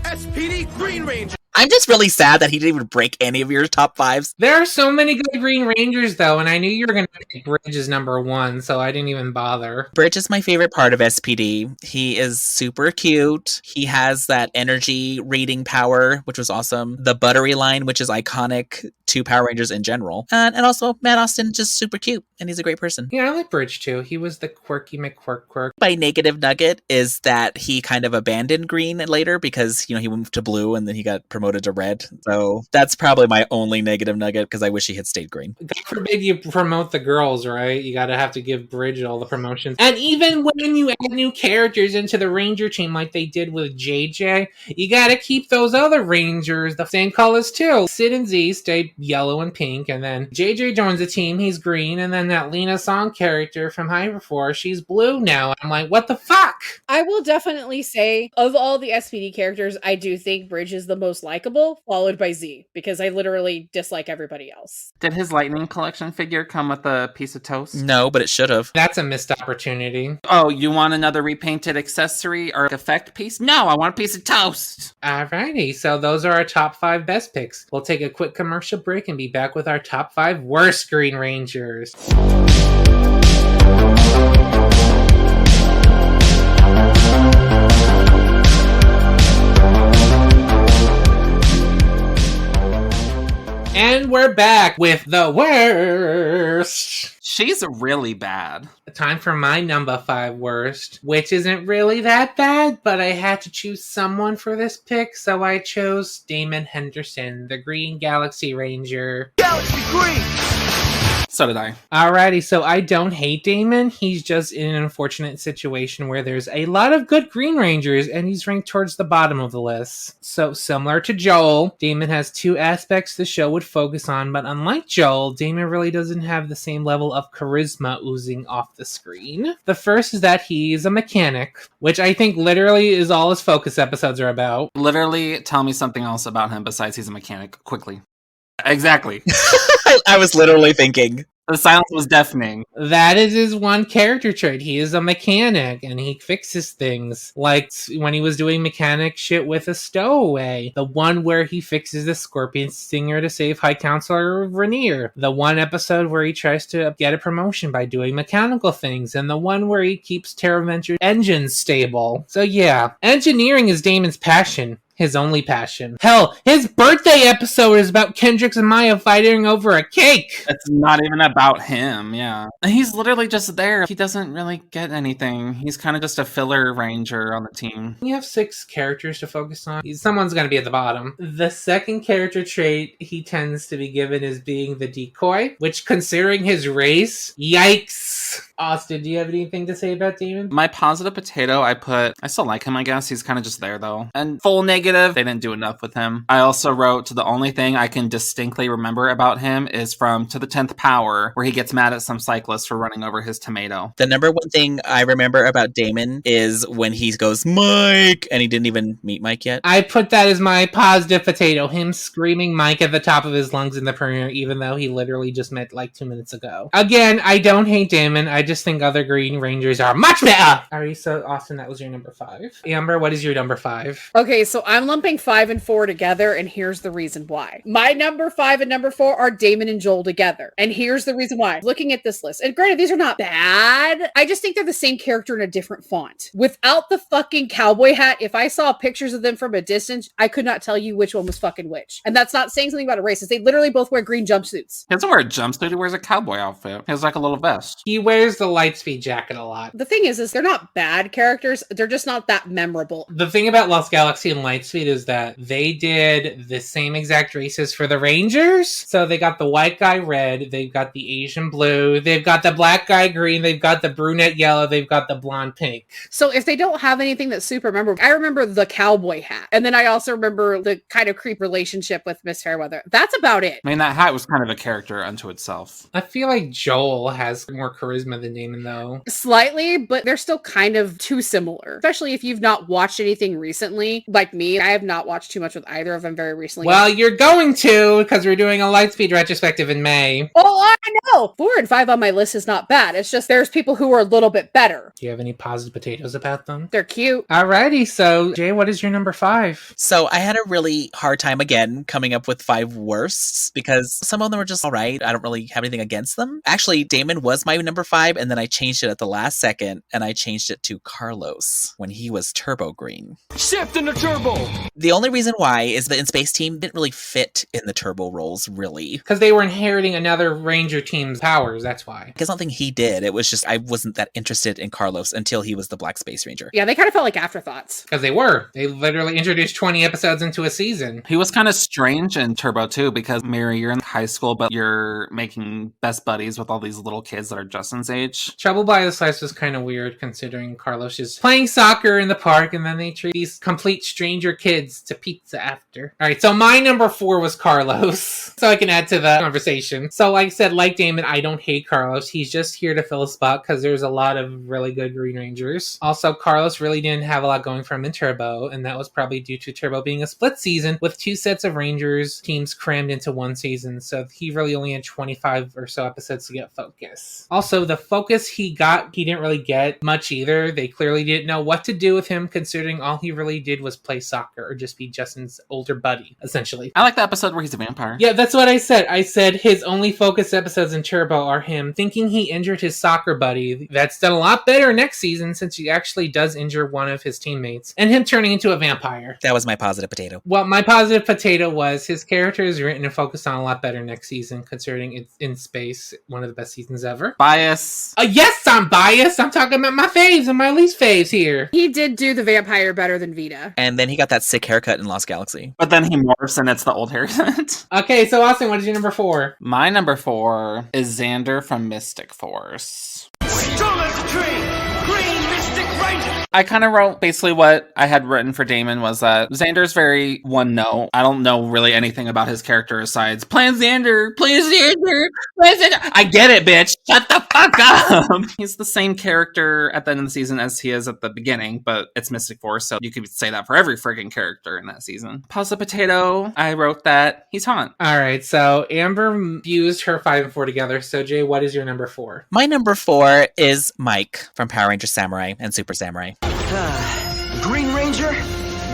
S8: SPD Green Ranger!
S1: I'm just really sad that he didn't even break any of your top fives.
S2: There are so many good Green Rangers, though, and I knew you were going to pick Bridge as number one, so I didn't even bother.
S1: Bridge is my favorite part of SPD. He is super cute. He has that energy reading power, which was awesome. The buttery line, which is iconic to Power Rangers in general. And also, Matt Austin, just super cute, and he's a great person.
S2: Yeah, I like Bridge, too. He was the quirky McQuirk.
S1: My negative nugget is that he kind of abandoned Green later because, he moved to blue and then he got promoted to red. So that's probably my only negative nugget because I wish he had stayed green.
S2: God forbid you promote the girls, right? You gotta have to give Bridge all the promotions. And even when you add new characters into the Ranger team like they did with JJ, you gotta keep those other Rangers the same colors too. Sid and Z stay yellow and pink, and then JJ joins the team, he's green, and then that Lena Song character from Hyperforce, she's blue now. I'm like, what the fuck?
S3: I will definitely say, of all the SPD characters, I do think Bridge is the most likable likable, followed by Z, because I literally dislike everybody else.
S5: Did his Lightning Collection figure come with a piece of toast?
S1: No, but it should have.
S2: That's a missed opportunity.
S5: Oh, you want another repainted accessory or effect piece? No, I want a piece of toast.
S2: Alrighty, so those are our top 5 best picks. We'll take a quick commercial break and be back with our top 5 worst Green Rangers. And we're back with the worst.
S5: She's really bad.
S2: Time for my number 5 worst, which isn't really that bad, but I had to choose someone for this pick, so I chose Damon Henderson, the Green Galaxy Ranger.
S8: Galaxy Green!
S5: So did I.
S2: Alrighty, so I don't hate Damon. He's just in an unfortunate situation where there's a lot of good Green Rangers, and he's ranked towards the bottom of the list. So similar to Joel, Damon has 2 aspects the show would focus on, but unlike Joel, Damon really doesn't have the same level of charisma oozing off the screen. The first is that he's a mechanic, which I think literally is all his focus episodes are about.
S5: Literally, tell me something else about him besides he's a mechanic, quickly. Exactly.
S1: I was literally thinking.
S5: The silence was deafening.
S2: That is his one character trait. He is a mechanic and he fixes things. Like when he was doing mechanic shit with a stowaway. The one where he fixes the scorpion stinger to save High Counselor Rainier. The one episode where he tries to get a promotion by doing mechanical things. And the one where he keeps Terra Venture engines stable. So yeah, engineering is Damon's passion. His only passion. Hell, his birthday episode is about Kendrix and Maya fighting over a cake.
S5: It's not even about him, yeah. He's literally just there. He doesn't really get anything. He's kind of just a filler ranger on the team.
S2: You have 6 characters to focus on. Someone's going to be at the bottom. The second character trait he tends to be given is being the decoy, which considering his race, yikes. Austin, do you have anything to say about Damon?
S5: My positive potato, I still like him, I guess. He's kind of just there, though. And full negative, they didn't do enough with him. I also wrote, the only thing I can distinctly remember about him is from To the 10th Power, where he gets mad at some cyclist for running over his tomato.
S1: The number one thing I remember about Damon is when he goes, Mike, and he didn't even meet Mike yet.
S2: I put that as my positive potato, him screaming Mike at the top of his lungs in the premiere, even though he literally just met like 2 minutes ago. Again, I don't hate Damon, I just think other Green Rangers are much better! Alright, so Austin, that was your number 5. Amber, what is your number 5?
S3: Okay, so I'm lumping 5 and 4 together, and here's the reason why. My number 5 and number 4 are Damon and Joel together, and here's the reason why. Looking at this list, and granted, these are not bad, I just think they're the same character in a different font. Without the fucking cowboy hat, if I saw pictures of them from a distance, I could not tell you which one was fucking which. And that's not saying something about a racist. They literally both wear green jumpsuits.
S5: He doesn't wear a jumpsuit, he wears a cowboy outfit. He has like a little vest.
S2: He wears the Lightspeed jacket a lot.
S3: The thing is they're not bad characters, they're just not that memorable.
S2: The thing about Lost Galaxy and Lightspeed is that they did the same exact races for the Rangers. So they got the white guy red, they've got the Asian blue, they've got the black guy green, they've got the brunette yellow, they've got the blonde pink.
S3: So if they don't have anything that's super memorable, I remember the cowboy hat. And then I also remember the kind of creep relationship with Miss Fairweather. That's about it.
S5: I mean, that hat was kind of a character unto itself.
S2: I feel like Joel has more charisma than Damon, though.
S3: Slightly, but they're still kind of too similar. Especially if you've not watched anything recently. Like me, I have not watched too much with either of them very recently.
S2: Well, you're going to, because we're doing a Lightspeed retrospective in May.
S3: Oh, I know! 4 and 5 on my list is not bad. It's just there's people who are a little bit better.
S2: Do you have any positive potatoes about them?
S3: They're cute.
S2: Alrighty, so Jay, what is your number 5?
S1: So I had a really hard time again coming up with 5 worsts because some of them were just all right. I don't really have anything against them. Actually, Damon was my number 5, and then I changed it at the last second, and I changed it to Carlos when he was Turbo Green.
S8: Shift into turbo!
S1: The only reason why is that in Space Team didn't really fit in the Turbo roles, really.
S2: Because they were inheriting another Ranger team's powers, that's why.
S1: Because nothing he did. It was just, I wasn't that interested in Carlos until he was the Black Space Ranger.
S3: Yeah, they kind of felt like afterthoughts.
S2: Because they were. They literally introduced 20 episodes into a season.
S5: He was kind of strange in Turbo too, because Mary, you're in high school, but you're making best buddies with all these little kids that are just License H.
S2: Trouble by the Slice was kind of weird considering Carlos is playing soccer in the park and then they treat these complete stranger kids to pizza after. Alright, so my number 4 was Carlos. So I can add to the conversation. So like I said, like Damon, I don't hate Carlos. He's just here to fill a spot because there's a lot of really good Green Rangers. Also, Carlos really didn't have a lot going for him in Turbo, and that was probably due to Turbo being a split season with 2 sets of Rangers teams crammed into 1 season. So he really only had 25 or so episodes to get focus. Also, the focus he got, he didn't really get much either. They clearly didn't know what to do with him considering all he really did was play soccer or just be Justin's older buddy, essentially.
S5: I like the episode where he's a vampire.
S2: Yeah, that's what I said. I said his only focus episodes in Turbo are him thinking he injured his soccer buddy. That's done a lot better next season since he actually does injure one of his teammates. And him turning into a vampire.
S1: That was my positive potato.
S2: Well, my positive potato was his character is written and focused on a lot better next season considering it's in space, one of the best seasons ever.
S5: Bias.
S2: Yes, I'm biased. I'm talking about my faves and my least faves here.
S3: He did do the vampire better than Vita.
S1: And then he got that sick haircut in Lost Galaxy.
S5: But then he morphs and it's the old haircut.
S2: Okay, so Austin, what is your number 4?
S5: My number 4 is Xander from Mystic Force.
S8: Strong as a tree! Green Mystic Ranger!
S5: I kind of wrote basically what I had written for Damon was that Xander's very one note. I don't know really anything about his character besides Plan Xander, Plan Xander, Plan Xander. I get it, bitch. Shut the fuck up. He's the same character at the end of the season as he is at the beginning, but it's Mystic Force, so you could say that for every friggin' character in that season. Pause the potato. I wrote that he's hot.
S2: All right, so Amber fused her 5 and 4 together. So Jay, what is your number 4?
S1: My number 4 is Mike from Power Ranger Samurai and Super Samurai.
S4: Green Ranger,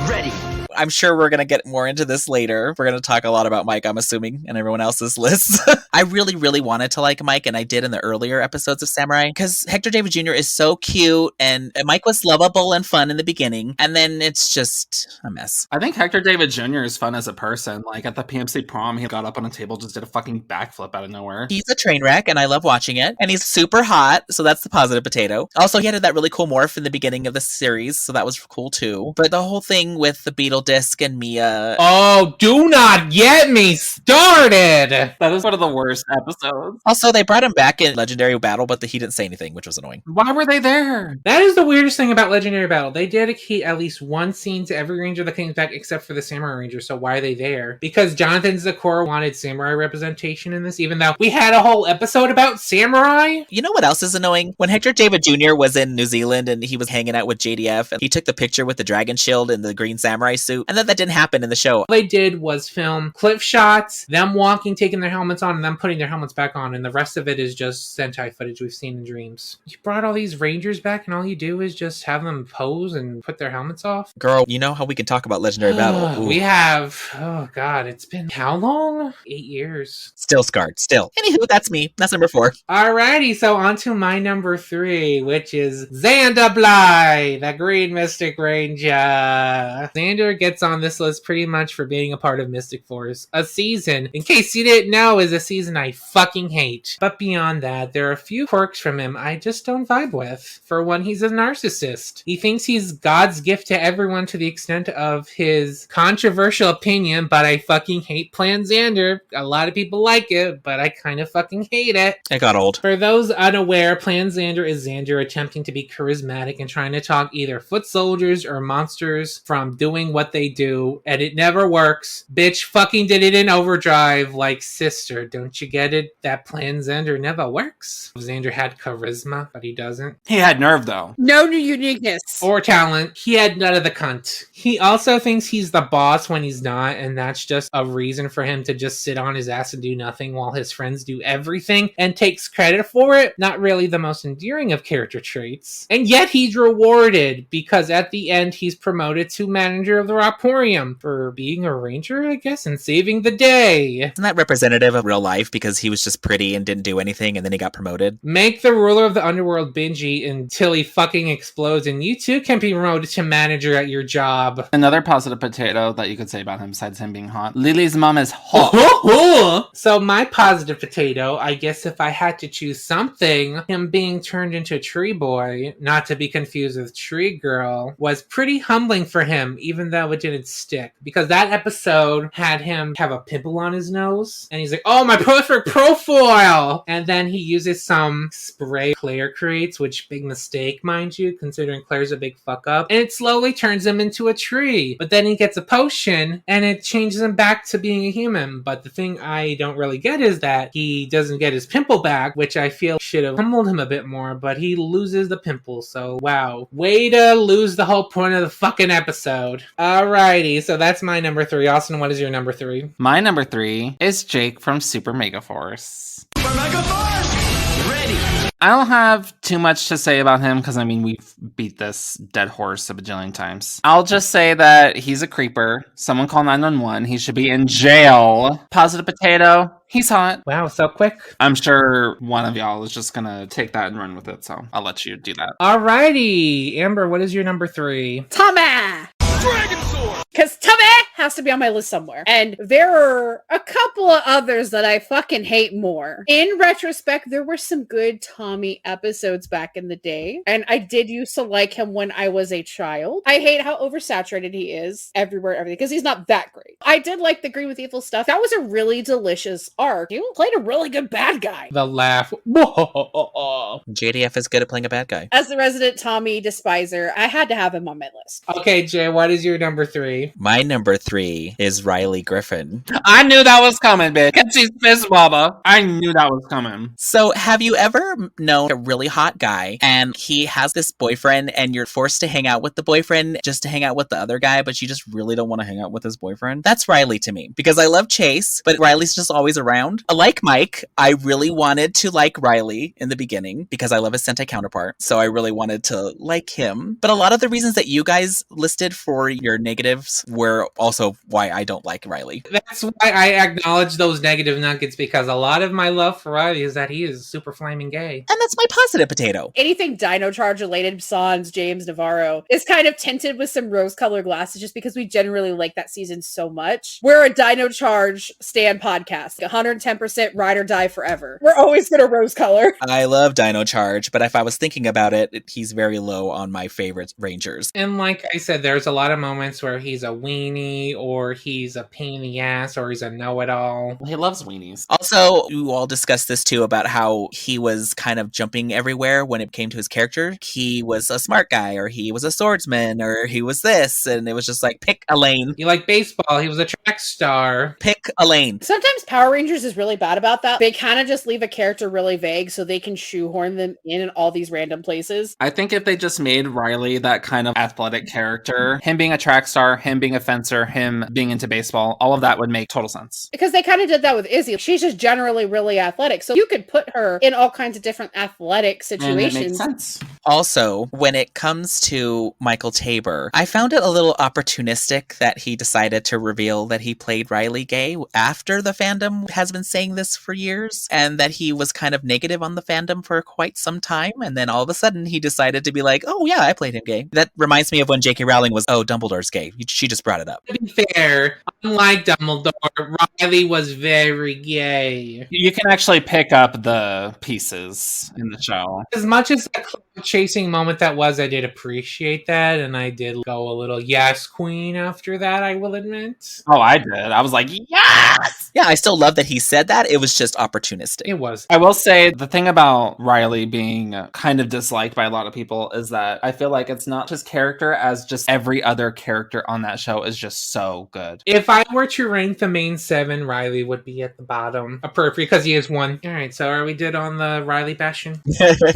S4: ready.
S1: I'm sure we're going to get more into this later. We're going to talk a lot about Mike, I'm assuming, and everyone else's lists. I really, really wanted to like Mike, and I did in the earlier episodes of Samurai, because Hector David Jr. is so cute, and Mike was lovable and fun in the beginning, and then it's just a mess.
S5: I think Hector David Jr. is fun as a person. Like at the PMC prom, he got up on a table, just did a fucking backflip out of nowhere.
S1: He's a train wreck, and I love watching it, and he's super hot, so that's the positive potato. Also, he had that really cool morph in the beginning of the series, so that was cool too. But the whole thing with the Beetle Disc and Mia...
S2: Oh, do not get me started!
S5: That is one of the worst episodes.
S1: Also, they brought him back in Legendary Battle, but he didn't say anything, which was annoying.
S5: Why were they there?
S2: That is the weirdest thing about Legendary Battle. They dedicate at least one scene to every ranger that comes back except for the Samurai Ranger, so why are they there? Because Jonathan Zakor wanted Samurai representation in this, even though we had a whole episode about Samurai?
S1: You know what else is annoying? When Hector David Jr. was in New Zealand and he was hanging out with JDF, and he took the picture with the dragon shield and the green samurai suit, and then that didn't happen in the show.
S2: All they did was film clip shots, them walking, taking their helmets on, and them putting their helmets back on, and the rest of it is just Sentai footage we've seen in Dreams. You brought all these Rangers back, and all you do is just have them pose and put their helmets off?
S1: Girl, you know how we can talk about Legendary Battle. Ooh.
S2: We have, oh god, it's been how long? 8 years.
S1: Still scarred, still. Anywho, that's me. That's number 4.
S2: Alrighty, so on to my number 3, which is Xander Bly, the Green Mystic Ranger. Xander gets on this list pretty much for being a part of Mystic Force. A season, in case you didn't know, is a season I fucking hate. But beyond that, there are a few quirks from him I just don't vibe with. For one, he's a narcissist. He thinks he's God's gift to everyone to the extent of his controversial opinion, but I fucking hate Plan Xander. A lot of people like it, but I kind of fucking hate it.
S1: It got old.
S2: For those unaware, Plan Xander is Xander attempting to be charismatic and trying to talk either foot soldiers or monsters from doing what they do, and it never works. Bitch fucking did it in Overdrive, like, sister, don't you get it? That Plan Xander never works. Xander had charisma, but he doesn't.
S5: He had nerve, though.
S3: No new uniqueness.
S2: Or talent. He had none of the cunt. He also thinks he's the boss when he's not, and that's just a reason for him to just sit on his ass and do nothing while his friends do everything and takes credit for it. Not really the most endearing of character traits. And yet he's rewarded, because at the end he's promoted to manager of the Raporium for being a ranger, I guess, and saving the day.
S1: Isn't that representative of real life because he was just pretty and didn't do anything and then he got promoted?
S2: Make the ruler of the underworld bingy until he fucking explodes, and you too can be promoted to manager at your job.
S5: Another positive potato that you could say about him besides him being hot. Lily's mom is hot.
S2: So my positive potato, I guess if I had to choose something, him being turned into a tree boy, not to be confused with tree girl, was pretty humbling for him, even though it didn't stick. Because that episode had him have a pimple on his nose. And he's like, oh, my perfect profile! And then he uses some spray Claire creates, which big mistake, mind you, considering Claire's a big fuck up. And it slowly turns him into a tree. But then he gets a potion and it changes him back to being a human. But the thing I don't really get is that he doesn't get his pimple back, which I feel should have humbled him a bit more, but he loses the pimple. So wow. Way to lose the whole point of the fucking episode. Alrighty, so that's my number 3. Austin, what is your number 3?
S5: My number 3 is Jake from Super Mega Force.
S8: Super Mega Force! Ready!
S5: I don't have too much to say about him because, I mean, we've beat this dead horse a bajillion times. I'll just say that he's a creeper. Someone call 911. He should be in jail. Positive potato. He's hot.
S2: Wow, so quick.
S5: I'm sure one of y'all is just gonna take that and run with it, so I'll let you do that.
S2: Alrighty, Amber, what is your number 3?
S3: Tommy!
S8: Dragon Sword!
S3: Because Tommy has to be on my list somewhere. And there are a couple of others that I fucking hate more. In retrospect, there were some good Tommy episodes back in the day. And I did used to like him when I was a child. I hate how oversaturated he is everywhere, everything, because he's not that great. I did like the Green with Evil stuff. That was a really delicious arc. You played a really good bad guy.
S2: The laugh.
S1: JDF is good at playing a bad guy.
S3: As the resident Tommy despiser, I had to have him on my list.
S2: Okay, Jay, what is your number 3?
S1: My number 3 is Riley Griffin.
S5: I knew that was coming, bitch. She's fist mama. I knew that was coming.
S1: So have you ever known a really hot guy and he has this boyfriend and you're forced to hang out with the boyfriend just to hang out with the other guy, but you just really don't want to hang out with his boyfriend? That's Riley to me, because I love Chase, but Riley's just always around. Like Mike, I really wanted to like Riley in the beginning because I love his Sentai counterpart, so I really wanted to like him. But a lot of the reasons that you guys listed for your negatives were also why I don't like Riley.
S2: That's why I acknowledge those negative nuggets, because a lot of my love for Riley is that he is super flaming gay.
S1: And that's my positive potato.
S3: Anything Dino Charge related, Sans, James, Navarro, is kind of tinted with some rose-colored glasses just because we generally like that season so much. We're a Dino Charge stan podcast. 110% ride or die forever. We're always gonna rose color.
S1: I love Dino Charge, but if I was thinking about it, he's very low on my favorite Rangers.
S2: And like I said, there's a lot of moments where he's a weenie, or he's a pain in the ass, or he's a know-it-all.
S5: He loves weenies.
S1: Also, you all discussed this too about how he was kind of jumping everywhere when it came to his character. He was a smart guy, or he was a swordsman, or he was this, and it was just like, pick a lane.
S2: You like baseball, he was a track star.
S1: Pick a lane.
S3: Sometimes Power Rangers is really bad about that. They kind of just leave a character really vague so they can shoehorn them in all these random places.
S5: I think if they just made Riley that kind of athletic character, him being a track star, him being a fencer, him being into baseball, all of that would make total sense.
S3: Because they kind of did that with Izzy. She's just generally really athletic. So you could put her in all kinds of different athletic situations.
S5: And it makes sense.
S1: Also, when it comes to Michael Tabor, I found it a little opportunistic that he decided to reveal that he played Riley gay after the fandom has been saying this for years, and that he was kind of negative on the fandom for quite some time, and then all of a sudden he decided to be like, oh yeah, I played him gay. That reminds me of when J.K. Rowling was, oh, Dumbledore's gay. She just brought it up.
S2: To be fair, unlike Dumbledore, Riley was very gay.
S5: You can actually pick up the pieces in the show.
S2: As much as the cloud chasing moment that was, I did appreciate that, and I did go a little yes queen after that, I will admit.
S5: Oh, I did. I was like, yes!
S1: Yeah, I still love that he said that. It was just opportunistic.
S2: It was.
S5: I will say the thing about Riley being kind of disliked by a lot of people is that I feel like it's not his character, as just every other character on that show is just so good.
S2: If I were to rank the main 7, Riley would be at the bottom. Appropriate, because he is one. Alright, so are we good on the Riley bashing?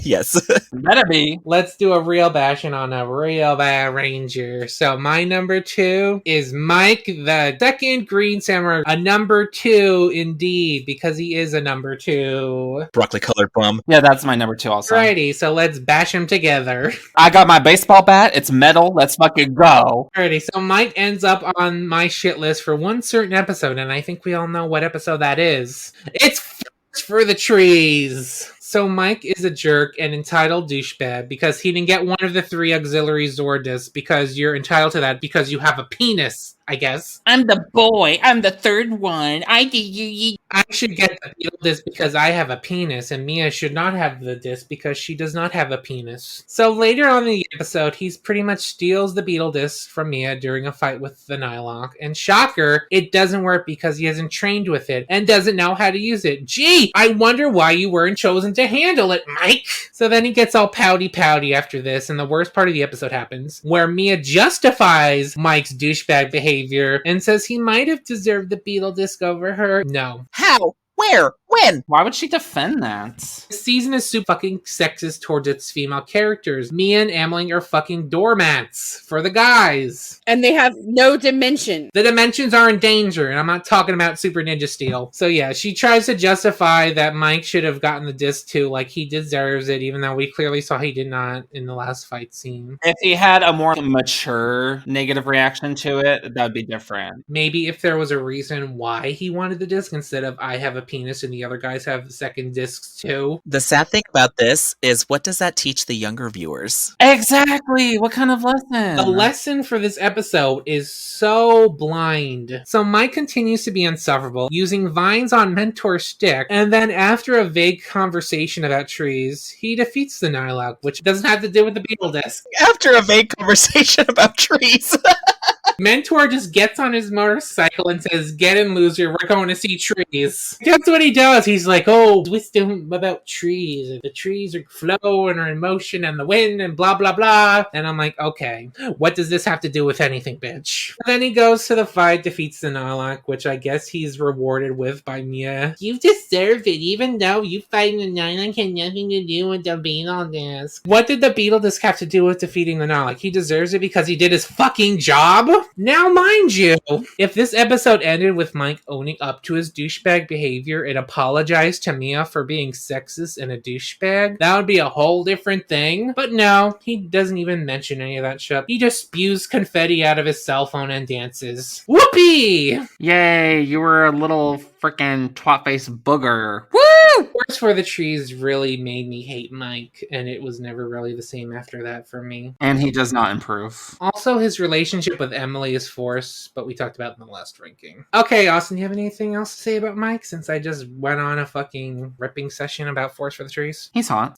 S1: Yes.
S5: Better be.
S2: Let's do a real bashing on a real bad ranger. So my number 2 is Mike, the second Green Samurai. A number 2 indeed, because he is a number 2.
S1: Broccoli colored bum.
S5: Yeah, that's my number 2 also.
S2: Alrighty, so let's bash him together.
S5: I got my baseball bat. It's metal. Let's fucking go.
S2: Alrighty, so Mike ends up on my shit list for one certain episode, and I think we all know what episode that is. It's for the Trees. So Mike is a jerk and entitled douchebag because he didn't get one of the 3 auxiliary Zord discs because you're entitled to that because you have a penis, I guess.
S5: I'm the boy. I'm the third one. I
S2: should get the Beetle disc because I have a penis, and Mia should not have the disc because she does not have a penis. So later on in the episode, he's pretty much steals the Beetle disc from Mia during a fight with the Nylok. And shocker, it doesn't work because he hasn't trained with it and doesn't know how to use it. Gee, I wonder why you weren't chosen to handle it, Mike. So then he gets all pouty after this, and the worst part of the episode happens, where Mia justifies Mike's douchebag behavior and says he might have deserved the Beetle disc over her. No.
S1: How? Where? When?
S5: Why would she defend that?
S2: The season is super fucking sexist towards its female characters. Mia and Amelie are fucking doormats for the guys.
S3: And they have no dimension.
S2: The dimensions are in danger, and I'm not talking about Super Ninja Steel. So yeah, she tries to justify that Mike should have gotten the disc too, like he deserves it, even though we clearly saw he did not in the last fight scene.
S5: If he had a more mature negative reaction to it, that would be different.
S2: Maybe if there was a reason why he wanted the disc instead of I have a penis and the other guys have second discs too.
S1: The sad thing about this is, what does that teach the younger viewers?
S5: Exactly. What kind of lesson?
S2: The lesson for this episode is so blind. So Mike continues to be insufferable, using vines on Mentor's stick, and then after a vague conversation about trees, he defeats the Nylok, which doesn't have to do with the Beetle disc.
S1: After a vague conversation about trees.
S2: Mentor just gets on his motorcycle and says, "Get in, loser, we're going to see trees." That's what he does. He's like, "Oh, wisdom about trees. The trees are flow and are in motion and the wind and blah, blah, blah." And I'm like, okay, what does this have to do with anything, bitch? And then he goes to the fight, defeats the Nylok, which I guess he's rewarded with by Mia. You deserve it, even though you fighting the Nylok had nothing to do with the Beetle disc. What did the Beetle disc have to do with defeating the Nylok? He deserves it because he did his fucking job? Now, mind you, if this episode ended with Mike owning up to his douchebag behavior and apologized to Mia for being sexist and a douchebag, that would be a whole different thing. But no, he doesn't even mention any of that shit. He just spews confetti out of his cell phone and dances. Whoopee!
S5: Yay, you were a little freaking twat-faced booger.
S2: Woo! Force for the Trees really made me hate Mike, and it was never really the same after that for me.
S5: And he does not improve.
S2: Also, his relationship with Emily is forced, but we talked about in the last ranking. Okay, Austin, you have anything else to say about Mike, since I just went on a fucking ripping session about Force for the Trees?
S5: He's hot.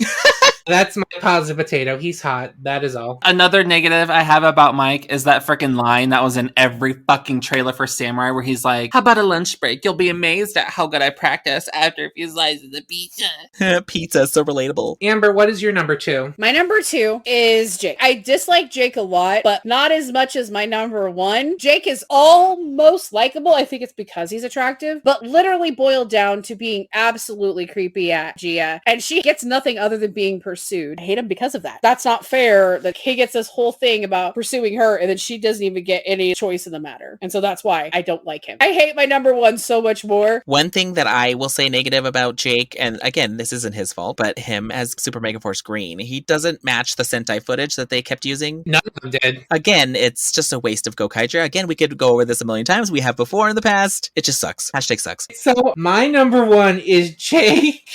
S2: That's my positive potato. He's hot. That is all.
S5: Another negative I have about Mike is that freaking line that was in every fucking trailer for Samurai where he's like, "How about a lunch break? You'll be amazed at how good I practice after a few slices of pizza."
S1: Pizza, so relatable.
S2: Amber, what is your number 2?
S3: My number 2 is Jake. I dislike Jake a lot, but not as much as my number 1. Jake is almost likable. I think it's because he's attractive, but literally boiled down to being absolutely creepy at Gia. And she gets nothing other than being pursued. I hate him because of that. That's not fair that he gets this whole thing about pursuing her and then she doesn't even get any choice in the matter. And so that's why I don't like him. I hate my number 1 so much more.
S1: One thing that I will say negative about Jake, and again, this isn't his fault, but him as Super Mega Force Green, he doesn't match the Sentai footage that they kept using.
S2: None of them did.
S1: Again, it's just a waste of Gokaiger. Again, we could go over this a million times. We have before in the past. It just sucks. Hashtag sucks.
S2: So my number 1 is Jake.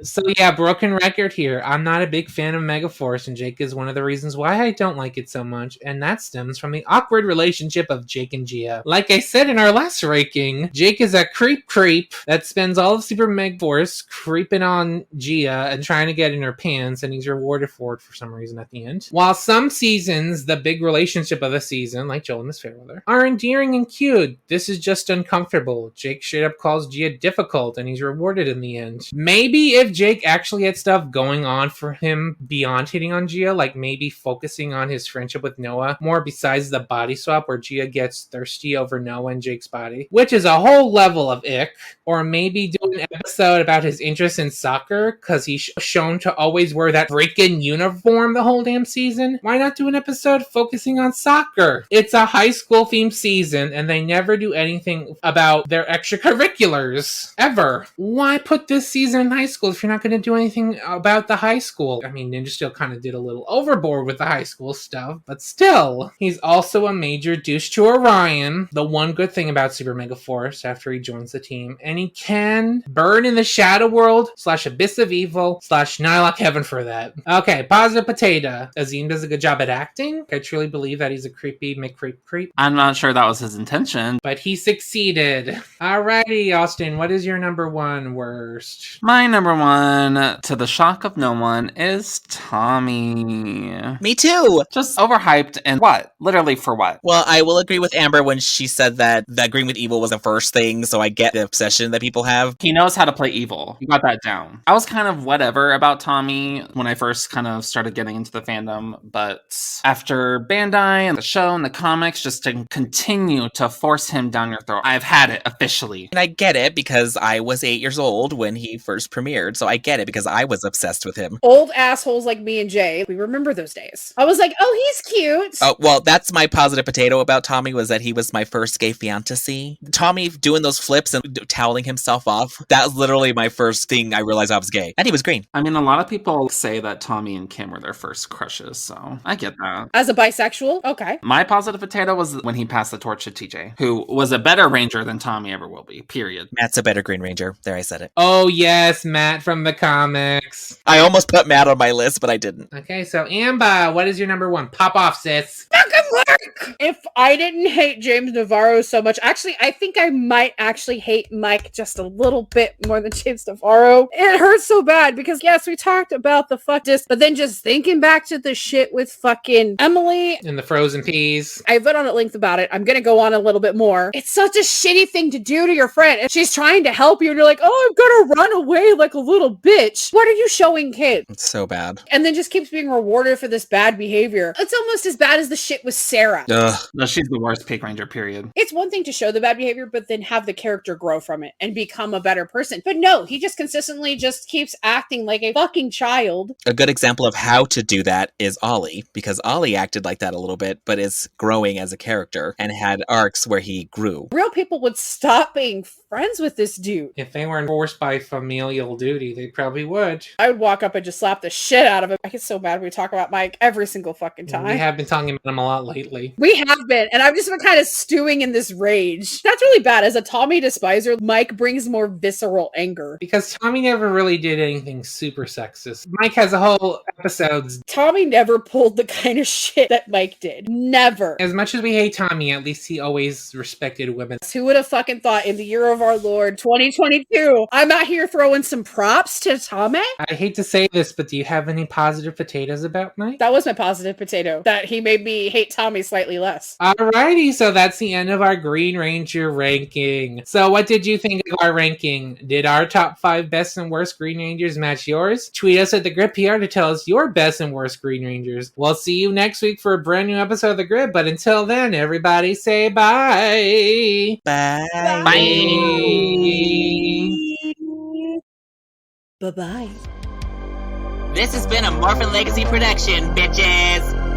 S2: So yeah, broken record here. I'm not a big fan of Megaforce, and Jake is one of the reasons why I don't like it so much, and that stems from the awkward relationship of Jake and Gia. Like I said in our last ranking, Jake is a creep that spends all of Super Megaforce creeping on Gia and trying to get in her pants, and he's rewarded for it for some reason at the end. While some seasons, the big relationship of the season, like Joel and Miss Fairweather, are endearing and cute, this is just uncomfortable. Jake straight up calls Gia difficult, and he's rewarded in the end. Maybe if Jake actually had stuff going on for him beyond hitting on Gia, like maybe focusing on his friendship with Noah more besides the body swap where Gia gets thirsty over Noah and Jake's body, which is a whole level of ick. Or maybe do an episode about his interest in soccer because he's shown to always wear that freaking uniform the whole damn season. Why not do an episode focusing on soccer? It's a high school themed season and they never do anything about their extracurriculars ever. Why put this season in high school if you're not going to do anything about the high school. I mean, Ninja Steel kind of did a little overboard with the high school stuff, but still. He's also a major douche to Orion, the one good thing about Super Mega Force after he joins the team, and he can burn in the Shadow World / Abyss of Evil / Nylock Heaven for that. Okay, positive potato. Azim does a good job at acting. I truly believe that he's a creepy McCreep.
S5: I'm not sure that was his intention.
S2: But he succeeded. Alrighty, Austin, what is your number one worst?
S5: My number one, to the shock of no one, is Tommy.
S1: Me too.
S5: Just overhyped and what? Literally for what?
S1: Well, I will agree with Amber when she said that agreeing with evil was the first thing, so I get the obsession that people have.
S5: He knows how to play evil. You got that down. I was kind of whatever about Tommy when I first kind of started getting into the fandom, but after Bandai and the show and the comics just to continue to force him down your throat, I've had it officially.
S1: And I get it because I was 8 years old when he first premiered, so I get it because I was obsessed with him.
S3: Old assholes like me and Jay, we remember those days. I was like, oh, he's cute.
S1: Oh, well, that's my positive potato about Tommy, was that he was my first gay fantasy. Tommy doing those flips and toweling himself off, that was literally my first thing I realized I was gay. And he was green.
S5: I mean, a lot of people say that Tommy and Kim were their first crushes, so I get that.
S3: As a bisexual? Okay.
S5: My positive potato was when he passed the torch to TJ, who was a better Ranger than Tommy ever will be, period.
S1: Matt's a better Green Ranger. There, I said it.
S2: Oh yes, Matt from the comics.
S1: I almost put Matt on my list, but I didn't.
S2: Okay, so Amber, what is your number one? Pop off, sis.
S3: If I didn't hate James Navarro so much, actually, I think I might actually hate Mike just a little bit more than James Navarro. It hurts so bad because, yes, we talked about the fuck disc, but then just thinking back to the shit with fucking Emily
S2: and the frozen peas.
S3: I've been on at length about it. I'm gonna go on a little bit more. It's such a shitty thing to do to your friend. And she's trying to help you and you're like, oh, I'm gonna run away like a little bitch. What are you showing kids?
S1: It's so bad.
S3: And then just keeps being rewarded for this bad behavior. It's almost as bad as the shit with Sarah.
S1: Ugh.
S5: No, she's the worst Pink Ranger, period.
S3: It's one thing to show the bad behavior, but then have the character grow from it and become a better person. But no, he just consistently just keeps acting like a fucking child.
S1: A good example of how to do that is Ollie, because Ollie acted like that a little bit, but is growing as a character and had arcs where he grew.
S3: Real people would stop being friends with this dude.
S2: If they weren't forced by familial duty, they probably would.
S3: I would walk up and just slap the shit out of him. I get so mad when we talk about Mike every single fucking time.
S2: We have been talking about him a lot lately.
S3: We have been, and I've just been kind of stewing in this rage. That's really bad. As a Tommy despiser, Mike brings more visceral anger.
S2: Because Tommy never really did anything super sexist. Mike has a whole episodes.
S3: Tommy never pulled the kind of shit that Mike did. Never.
S2: As much as we hate Tommy, at least he always respected women.
S3: Who would have fucking thought in the year of our Lord 2022, I'm out here throwing some props to Tommy?
S2: I hate to say this, but do you have any positive potatoes about Mike?
S3: That was my positive potato. That he made me hate Tommy slightly less.
S2: Alrighty, so that's the end of our Green Ranger ranking. So what did you think of our ranking? Did our top 5 best and worst Green Rangers match yours? Tweet us at the Grid PR to tell us your best and worst Green Rangers. We'll see you next week for a brand new episode of The Grid, but until then, everybody say bye.
S1: Bye.
S2: Bye.
S3: Bye-bye.
S1: This has been a Morphin Legacy production, bitches.